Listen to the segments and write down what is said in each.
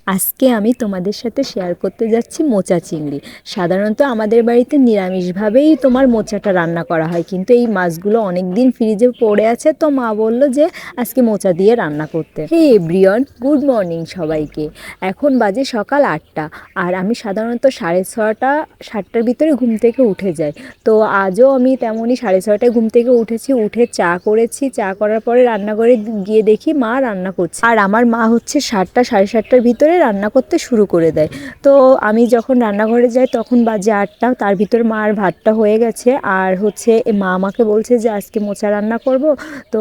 আজকে আমি তোমাদের সাথে শেয়ার করতে যাচ্ছি মোচা চিংড়ি। সাধারণত আমাদের বাড়িতে নিরামিষভাবেই তোমার মোচাটা রান্না করা হয়, কিন্তু এই মাছগুলো অনেক দিন ফ্রিজে পড়ে আছে, তো মা বলল যে আজকে মোচা দিয়ে রান্না করতে। হে এভরিওয়ান, গুড মর্নিং সবাইকে। এখন বাজে সকাল 8টা, আর আমি সাধারণত 6:30-7টার ভিতরে ঘুম থেকে উঠে যাই। তো আজও আমি তেমনই 6:30টায় ঘুম থেকে উঠেছি, উঠে চা করেছি। চা করার পরে রান্নাঘরে গিয়ে দেখি মা রান্না করছে, আর আমার মা হচ্ছে 7টা-7:30টার ভিতরে রান্না করতে শুরু করে দেয়। তো আমি যখন রান্নাঘরে যাই তখন বাজে 8টা, তার ভিতর মার ভাতটা হয়ে গেছে। আর হচ্ছে মা আমাকে বলছে যে আজকে মোচা রান্না করব, তো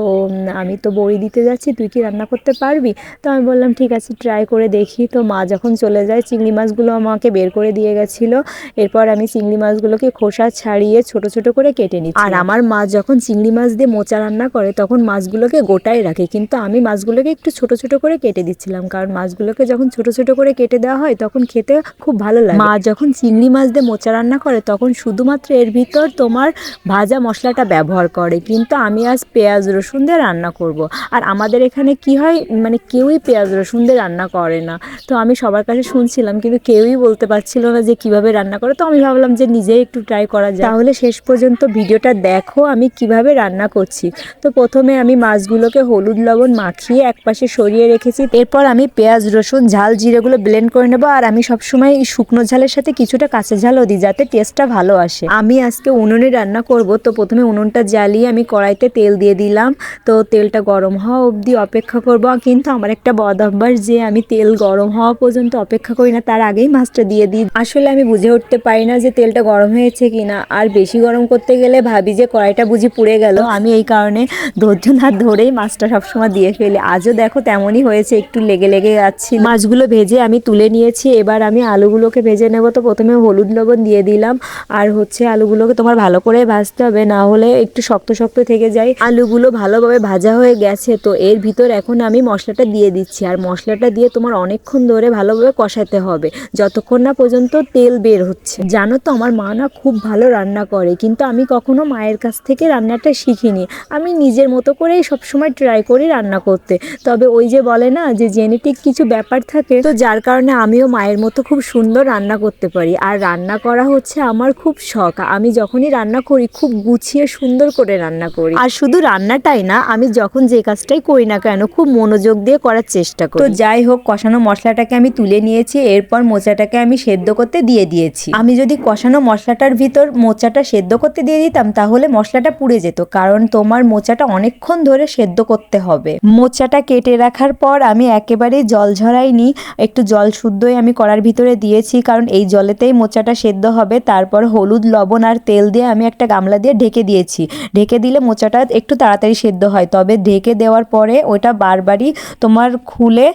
আমি তো বড়ি দিতে যাচ্ছি, তুই কি রান্না করতে পারবি? তো আমি বললাম ঠিক আছে, ট্রাই করে দেখি। তো মা যখন চলে যায় চিংড়ি মাছগুলো আমাকে বের করে দিয়ে গেছিলো। এরপর আমি চিংড়ি মাছগুলোকে খোসা ছাড়িয়ে ছোট ছোট করে কেটে নিচ্ছি। আর আমার মা যখন চিংড়ি মাছ দিয়ে মোচা রান্না করে তখন মাছগুলোকে গোটাই রাখে, কিন্তু আমি মাছগুলোকে একটু ছোট ছোট করে কেটে দিচ্ছিলাম, কারণ মাছগুলোকে যখন ছোট ছোট করে কেটে দেওয়া হয় তখন খেতে খুব ভালো লাগে। মা যখন চিংড়ি মাছ দিয়ে মোচা রান্না করে তখন শুধুমাত্র এর ভিতর তোমার ভাজা মশলাটা ব্যবহার করে, কিন্তু আমি আজ পেঁয়াজ রসুন দিয়ে রান্না করব। আর আমাদের এখানে কি হয়, মানে কেউই পেঁয়াজ রসুন দিয়ে রান্না করে না। তো আমি সবার কাছে শুনছিলাম, কিন্তু কেউই বলতে পারছিল না যে কিভাবে রান্না করে। তো আমি ভাবলাম যে নিজেই একটু ট্রাই করা যায়। তাহলে শেষ পর্যন্ত ভিডিওটা দেখো আমি কিভাবে রান্না করছি। তো প্রথমে আমি মাছগুলোকে হলুদ লবণ মাখিয়ে একপাশে সরিয়ে রেখেছি। এরপর আমি পেঁয়াজ রসুন ঝাল জিরেগুলো ব্লেন্ড করে নেবো। আর আমি সবসময় শুকনো ঝালের সাথে কিছুটা কাঁচা ঝালও দিই, যাতে টেস্টটা ভালো আসে। আমি আজকে উনুনে রান্না করব, তো প্রথমে উনুনটা জ্বালিয়ে আমি কড়াইতে তেল দিয়ে দিলাম। তো তেলটা গরম হওয়া অবধি অপেক্ষা করব, কিন্তু আমার একটা বদ অভ্যাস যে আমি তেল গরম হওয়া পর্যন্ত অপেক্ষা করি না, তার আগেই মাছটা দিয়ে দিই। আসলে আমি বুঝে উঠতে পারি না যে তেলটা গরম হয়েছে কিনা, আর বেশি গরম করতে গেলে ভাবি যে কড়াইটা বুঝি পুড়ে গেল। আমি এই কারণে ধৈর্য না ধরেই মাছটা সবসময় দিয়ে ফেলি। আজও দেখো তেমনই হয়েছে, একটু লেগে লেগে যাচ্ছিল। মাছগুলো ভেজে আমি তুলে নিয়েছি, এবার আমি আলুগুলোকে ভেজে নেব। তো প্রথমে হলুদ লবণ দিয়ে দিলাম, আর হচ্ছে আলুগুলোকে তোমার ভালো করে ভাজতে হবে, না হলে একটু শক্ত শক্ত থেকে যায়। আলুগুলো ভালোভাবে ভাজা হয়ে গেছে, তো এর ভিতর এখন আমি মশলাটা দিয়ে দিচ্ছি। আর মশলাটা দিয়ে তোমার অনেকক্ষণ ধরে ভালোভাবে কষাতে হবে, যতক্ষণ না পর্যন্ত তেল বের হচ্ছে। জানো তো আমার মা না খুব ভালো রান্না করে, কিন্তু আমি কখনো মায়ের কাছ থেকে রান্নাটা শিখিনি। আমি নিজের মতো করেই সবসময় ট্রাই করি রান্না করতে। তবে ওই যে বলে না যে জেনেটিক কিছু ব্যাপার থাকে, তো যার কারণে আমিও মায়ের মতো খুব সুন্দর রান্না করতে পারি। আর রান্না করা হচ্ছে আমার খুব শখ। আমি যখনই রান্না করি খুব গুছিয়ে সুন্দর করে রান্না করি। আর শুধু রান্নাটাই না, আমি যখন যে কাজটাই করি না কেন খুব মনোযোগ দিয়ে করার চেষ্টা করি। তো যাই হোক, কষানো মশলাটাকে আমি তুলে নিয়েছি। এরপর মোচাটাকে আমি সেদ্ধ করতে দিয়ে দিয়েছি। আমি যদি কষানো মশলাটার ভিতর মোচাটা সেদ্ধ করতে দিয়ে দিতাম তাহলে মশলাটা পুড়ে যেত, কারণ তোমার মোচাটা অনেকক্ষণ ধরে সেদ্ধ করতে হবে। মোচাটা কেটে রাখার পর আমি একেবারেই জল ঝরাইনি, একটু জল শুদ্ধই আমি কড়ার ভিতরে দিয়েছি, কারণ এই জলেতেই মোচাটা সেদ্ধ হবে। তারপর হলুদ লবণ আর তেল দিয়ে আমি একটা গামলা দিয়ে ঢেকে দিয়েছি। ঢেকে দিলে মোচাটা একটু তাড়াতাড়ি সেদ্ধ হয়, তবে ঢেকে দেওয়ার পরে ওটা বারবারই তোমার খুলে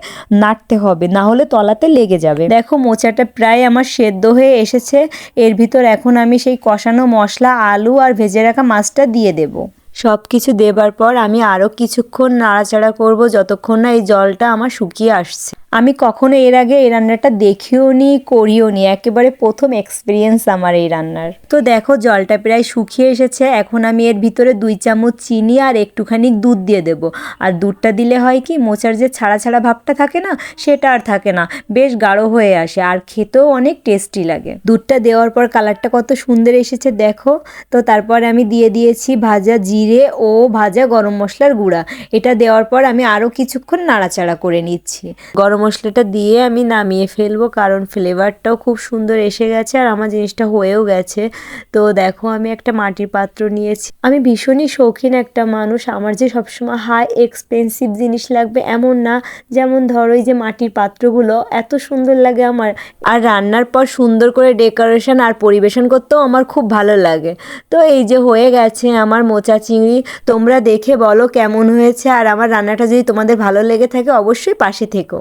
নাড়তে হবে, না হলে তলাতে লেগে যাবে। দেখো মোচাটা প্রায় আমার সেদ্ধ হয়ে এসেছে। এর ভিতর এখন আমি সেই কষানো মশলা, আলু আর ভেজে রাখা মাছটা দিয়ে দেবো। সব কিছু দেবার পর আমি আরও কিছুক্ষণ নাড়াচাড়া করব, যতক্ষণ না এই জলটা আমার শুকিয়ে আসছে। আমি কখনো এর আগে এই রান্নাটা দেখিও নি, করিও নি, একেবারে প্রথম এক্সপিরিয়েন্স আমার এই রান্নার। তো দেখো জলটা প্রায় শুকিয়ে এসেছে। এখন আমি এর ভিতরে 2 চামচ চিনি আর একটুখানি দুধ দিয়ে দেব। আর দুধটা দিলে হয় কি, মোচার যে ছাড়া ছাড়া ভাবটা থাকে না, সেটা আর থাকে না, বেশ গাঢ় হয়ে আসে, আর খেতেও অনেক টেস্টি লাগে। দুধটা দেওয়ার পর কালারটা কত সুন্দর এসেছে দেখো। তো তারপরে আমি দিয়ে দিয়েছি ভাজা জিরে ও ভাজা গরম মশলার গুঁড়া। এটা দেওয়ার পর আমি আরও কিছুক্ষণ নাড়াচাড়া করে নিচ্ছি। গরম মশলাটা দিয়ে আমি নামিয়ে ফেলবো, কারণ ফ্লেভারটাও খুব সুন্দর এসে গেছে আর আমার জিনিসটা হয়েও গেছে। তো দেখো আমি একটা মাটির পাত্র নিয়েছি। আমি ভীষণই শৌখিন একটা মানুষ, আমার যে সবসময় হাই এক্সপেন্সিভ জিনিস লাগবে এমন না। যেমন ধরো এই যে মাটির পাত্রগুলো এত সুন্দর লাগে আমার, আর রান্নার পর সুন্দর করে ডেকোরেশন আর পরিবেশন করতেও আমার খুব ভালো লাগে। তো এই যে হয়ে গেছে আমার মোচা চিংড়ি। তোমরা দেখে বলো কেমন হয়েছে, আর আমার রান্নাটা যদি তোমাদের ভালো লেগে থাকে অবশ্যই পাশে থেকো।